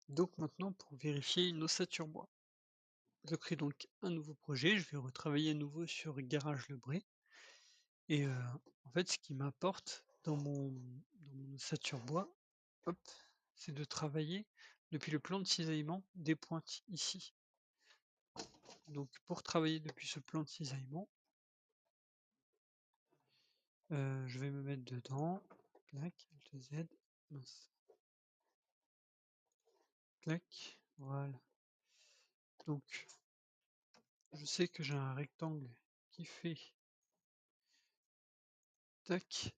Donc maintenant, pour vérifier une ossature bois, je crée donc un nouveau projet, je vais retravailler à nouveau sur Garage Le Bray et en fait, ce qui m'importe dans mon ossature bois, hop, c'est de travailler depuis le plan de cisaillement des pointes ici. Donc pour travailler depuis ce plan de cisaillement, je vais me mettre dedans, clac, Alt Z, mince, clac, voilà. Donc je sais que j'ai un rectangle qui fait tac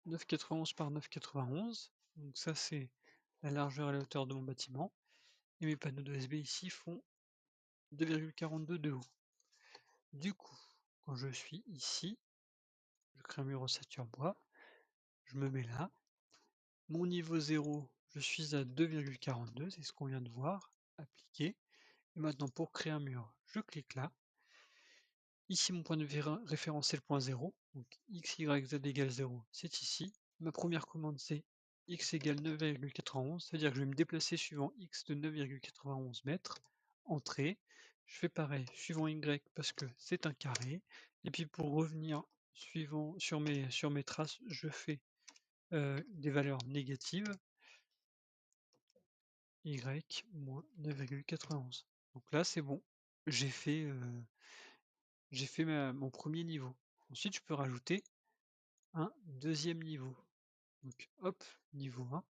9,91 par 9,91. Donc ça, c'est la largeur et la hauteur de mon bâtiment. Et mes panneaux de USB ici font 2,42 de haut. Du coup, quand je suis ici, je crée un mur ossature bois, je me mets là. Mon niveau 0, je suis à 2,42, c'est ce qu'on vient de voir, appliqué. Et maintenant, pour créer un mur, je clique là. Ici, mon point de référence, c'est le point 0. Donc x, y, z égale 0, c'est ici. Ma première commande, c'est x égale 9,91, c'est-à-dire que je vais me déplacer suivant x de 9,91 mètres. Entrée. Je fais pareil, suivant y, parce que c'est un carré. Et puis pour revenir suivant sur mes traces, je fais des valeurs négatives. Y moins 9,91. Donc là, c'est bon. J'ai fait, mon premier niveau. Ensuite, je peux rajouter un deuxième niveau. Donc hop, niveau 1.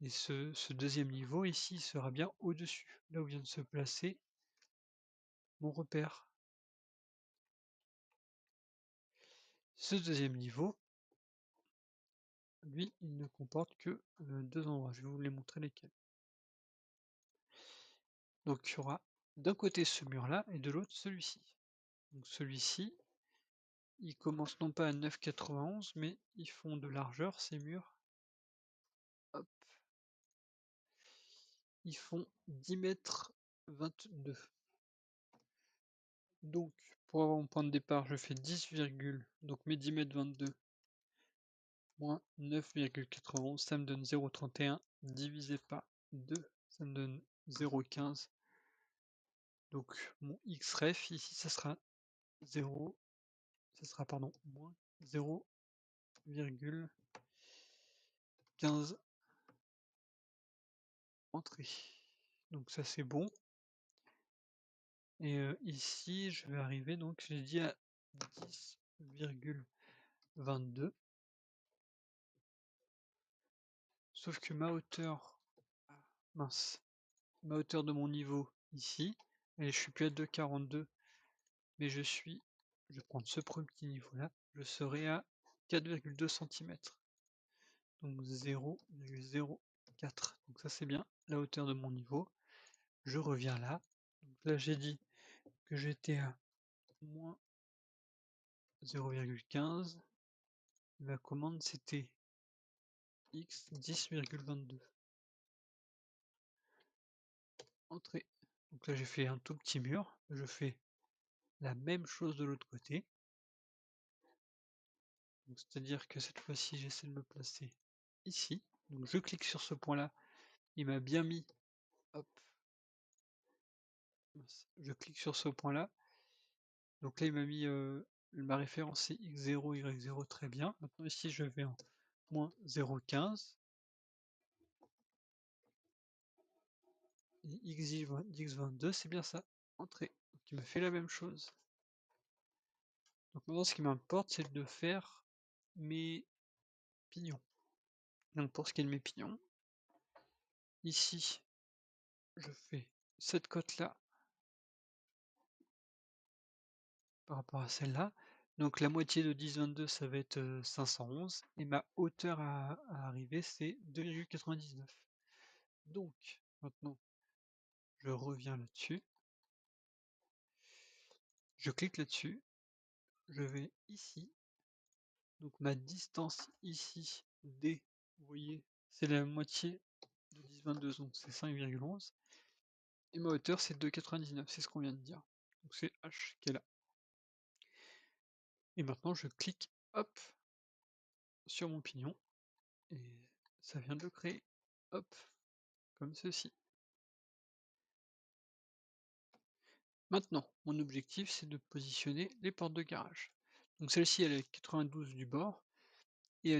Et ce deuxième niveau ici sera bien au-dessus, là où vient de se placer mon repère. Ce deuxième niveau, lui, il ne comporte que deux endroits. Je vais vous les montrer lesquels. Donc il y aura d'un côté ce mur-là et de l'autre celui-ci. Donc celui-ci, il commence non pas à 9,91, mais ils font de largeur ces murs. Hop, ils font 10,22 m. Donc, pour avoir mon point de départ, je fais 10, donc mes 10,22 m moins 9,91, ça me donne 0,31 divisé par 2, ça me donne 0,15. Donc mon xref ici, ça sera 0, ça sera pardon, moins 0,15 entrée. Donc ça c'est bon. Et ici, je vais arriver, donc j'ai dit à 10,22. Sauf que ma hauteur, mince, ma hauteur de mon niveau ici, et je suis plus à 2,42, mais je vais prendre ce petit niveau là, je serai à 4,2 cm. Donc 0,04. Donc ça c'est bien la hauteur de mon niveau. Je reviens là. Donc là j'ai dit que j'étais à moins 0,15. La commande c'était x 10,22. Entrée. Donc là j'ai fait un tout petit mur. Je fais la même chose de l'autre côté. C'est-à-dire que cette fois-ci j'essaie de me placer ici. Donc je clique sur ce point-là. Il m'a bien mis. Hop. Je clique sur ce point-là. Donc là il m'a mis ma référence c'est x0, y0, très bien. Maintenant ici je vais en moins 0,15. Et x22, c'est bien ça. Entrée. Donc il m'a fait la même chose. Donc maintenant ce qui m'importe c'est de faire mes pignons. Donc pour ce qui est de mes pignons, ici je fais cette cote-là par rapport à celle-là. Donc la moitié de 10,22 ça va être 511 et ma hauteur à arriver c'est 2,99. Donc maintenant je reviens là-dessus, je clique là-dessus, je vais ici, donc ma distance ici D, vous voyez, c'est la moitié de 10,22, donc c'est 5,11 et ma hauteur c'est 2,99, c'est ce qu'on vient de dire. Donc c'est H qui est là. Et maintenant je clique hop sur mon pignon et ça vient de le créer. Hop, comme ceci. Maintenant, mon objectif, c'est de positionner les portes de garage. Donc celle-ci, elle est 92 du bord et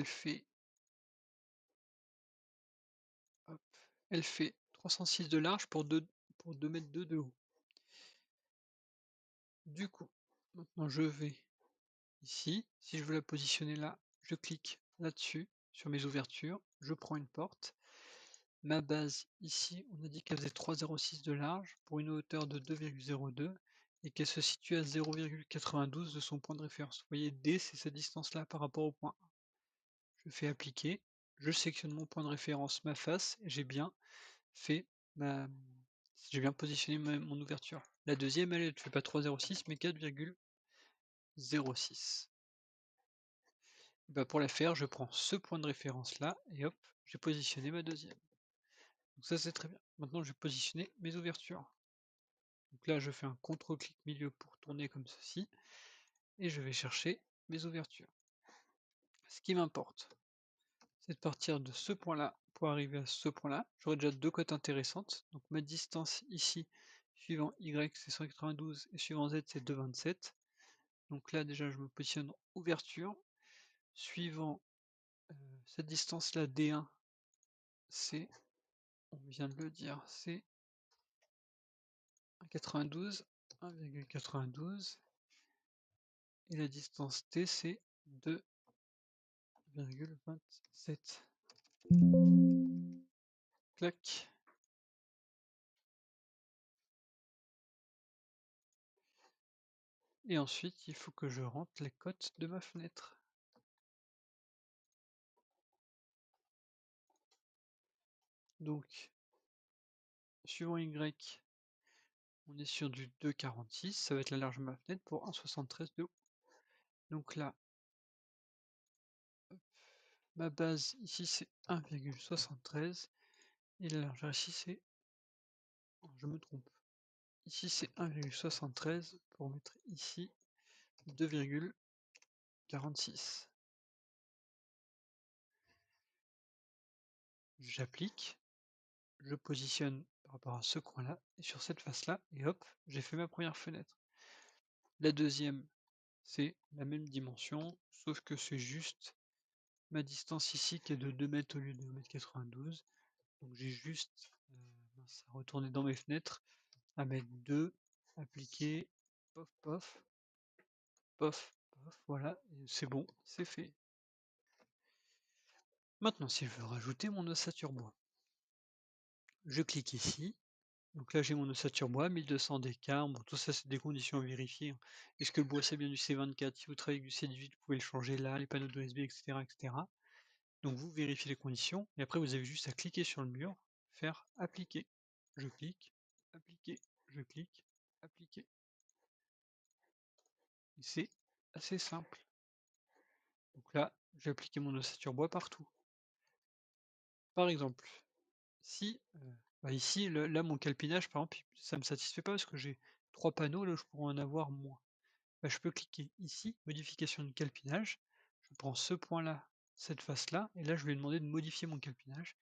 hop, elle fait 306 de large pour 2 mètres de haut. Du coup, maintenant je vais ici, si je veux la positionner là, je clique là-dessus, sur mes ouvertures, je prends une porte. Ma base ici, on a dit qu'elle faisait 3,06 de large pour une hauteur de 2,02 et qu'elle se situe à 0,92 de son point de référence. Vous voyez, D, c'est cette distance-là par rapport au point A. Je fais appliquer, je sélectionne mon point de référence, ma face, et fait ma... j'ai bien positionné mon ouverture. La deuxième, elle ne fait pas 3,06 mais 4,06. Bah pour la faire, je prends ce point de référence là et hop, j'ai positionné ma deuxième. Donc ça c'est très bien. Maintenant je vais positionner mes ouvertures. Donc là je fais un contrôle-clic milieu pour tourner comme ceci et je vais chercher mes ouvertures. Ce qui m'importe, c'est de partir de ce point-là pour arriver à ce point-là. J'aurai déjà deux cotes intéressantes. Donc ma distance ici, suivant Y c'est 192 et suivant Z c'est 2,27. Donc là déjà je me positionne en ouverture. Suivant cette distance-là D1, c'est, on vient de le dire, c'est 1,92, 1,92 et la distance T c'est 2,27. Clac. Et ensuite, il faut que je rentre les cotes de ma fenêtre. Donc, suivant Y, on est sur du 2,46, ça va être la largeur de ma fenêtre pour 1,73 de haut. Donc là, hop, ma base ici c'est 1,73 et la largeur ici c'est, je me trompe, ici c'est 1,73 pour mettre ici 2,46. J'applique, je positionne par rapport à ce coin-là et sur cette face-là et hop, j'ai fait ma première fenêtre. La deuxième, c'est la même dimension, sauf que c'est juste ma distance ici qui est de 2 mètres au lieu de 1,92 m. Donc j'ai juste à retourner dans mes fenêtres, à mettre 2, appliquer, pof pof, pof pof, voilà, et c'est bon, c'est fait. Maintenant, si je veux rajouter mon ossature bois, je clique ici. Donc là, j'ai mon ossature bois, 1200 d'écart. Bon, tout ça, c'est des conditions à vérifier, hein. Est-ce que le bois, c'est bien du C24? Si vous travaillez avec du C18, vous pouvez le changer là, les panneaux d'OSB, etc., etc. Donc vous vérifiez les conditions et après vous avez juste à cliquer sur le mur, faire appliquer. Je clique, appliquer, je clique, appliquer. C'est assez simple. Donc là, j'ai appliqué mon ossature bois partout. Par exemple, si ici, là mon calpinage, par exemple, ça me satisfait pas parce que j'ai 3 panneaux, là je pourrais en avoir moins. Bah, je peux cliquer ici, modification de calpinage. Je prends ce point-là, cette face-là, et là je vais lui demander de modifier mon calpinage.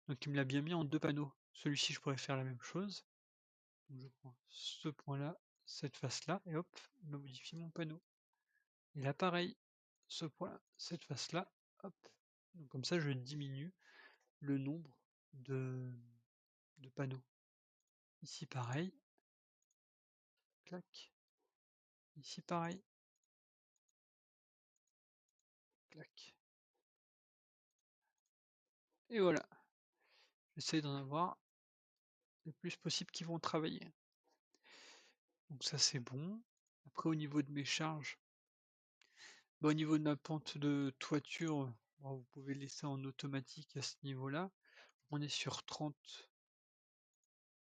Donc il me l'a bien mis en 2 panneaux. Celui-ci, je pourrais faire la même chose. Donc je prends ce point-là, cette face-là, et hop, il m'a modifié mon panneau. Et là pareil, ce point-là, cette face-là, hop. Donc comme ça, je diminue le nombre de, de panneaux. Ici pareil, clac. Ici pareil, clac. Et voilà, j'essaie d'en avoir le plus possible qui vont travailler. Donc ça c'est bon. Après au niveau de mes charges, bah, au niveau de ma pente de toiture, bon, vous pouvez laisser en automatique à ce niveau-là. On est sur 30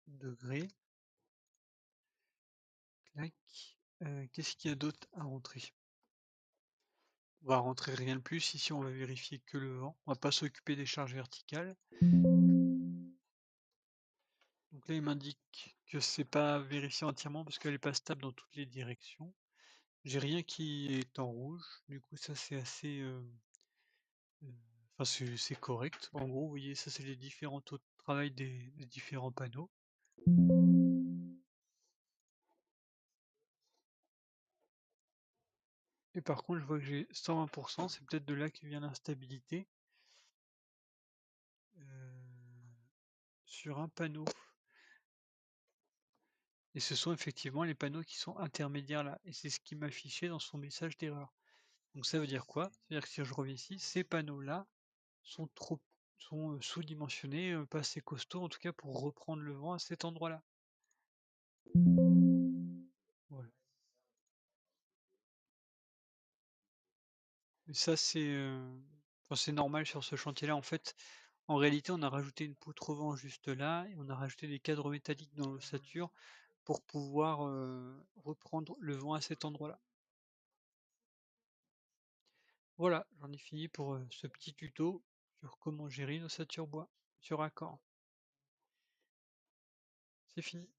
degrés. Clac. Qu'est-ce qu'il y a d'autre à rentrer? On va rentrer rien de plus. Ici, on va vérifier que le vent. On va pas s'occuper des charges verticales. Donc là, il m'indique que c'est pas vérifié entièrement parce qu'elle est pas stable dans toutes les directions. J'ai rien qui est en rouge. Du coup, ça c'est assez. Enfin, c'est correct. En gros, vous voyez, ça, c'est les différents taux de travail des différents panneaux. Et par contre, je vois que j'ai 120, c'est peut-être de là que vient l'instabilité, sur un panneau. Et ce sont effectivement les panneaux qui sont intermédiaires là, et c'est ce qui m'affichait dans son message d'erreur. Donc ça veut dire quoi? C'est-à-dire que si je reviens ici, ces panneaux-là sont trop sont, sous-dimensionnés, pas assez costauds en tout cas pour reprendre le vent à cet endroit-là. Voilà. Et ça c'est, enfin c'est normal sur ce chantier-là en fait. En réalité, on a rajouté une poutre au vent juste là et on a rajouté des cadres métalliques dans l'ossature pour pouvoir, reprendre le vent à cet endroit-là. Voilà, j'en ai fini pour, ce petit tuto sur comment gérer une ossature bois sur accord. C'est fini.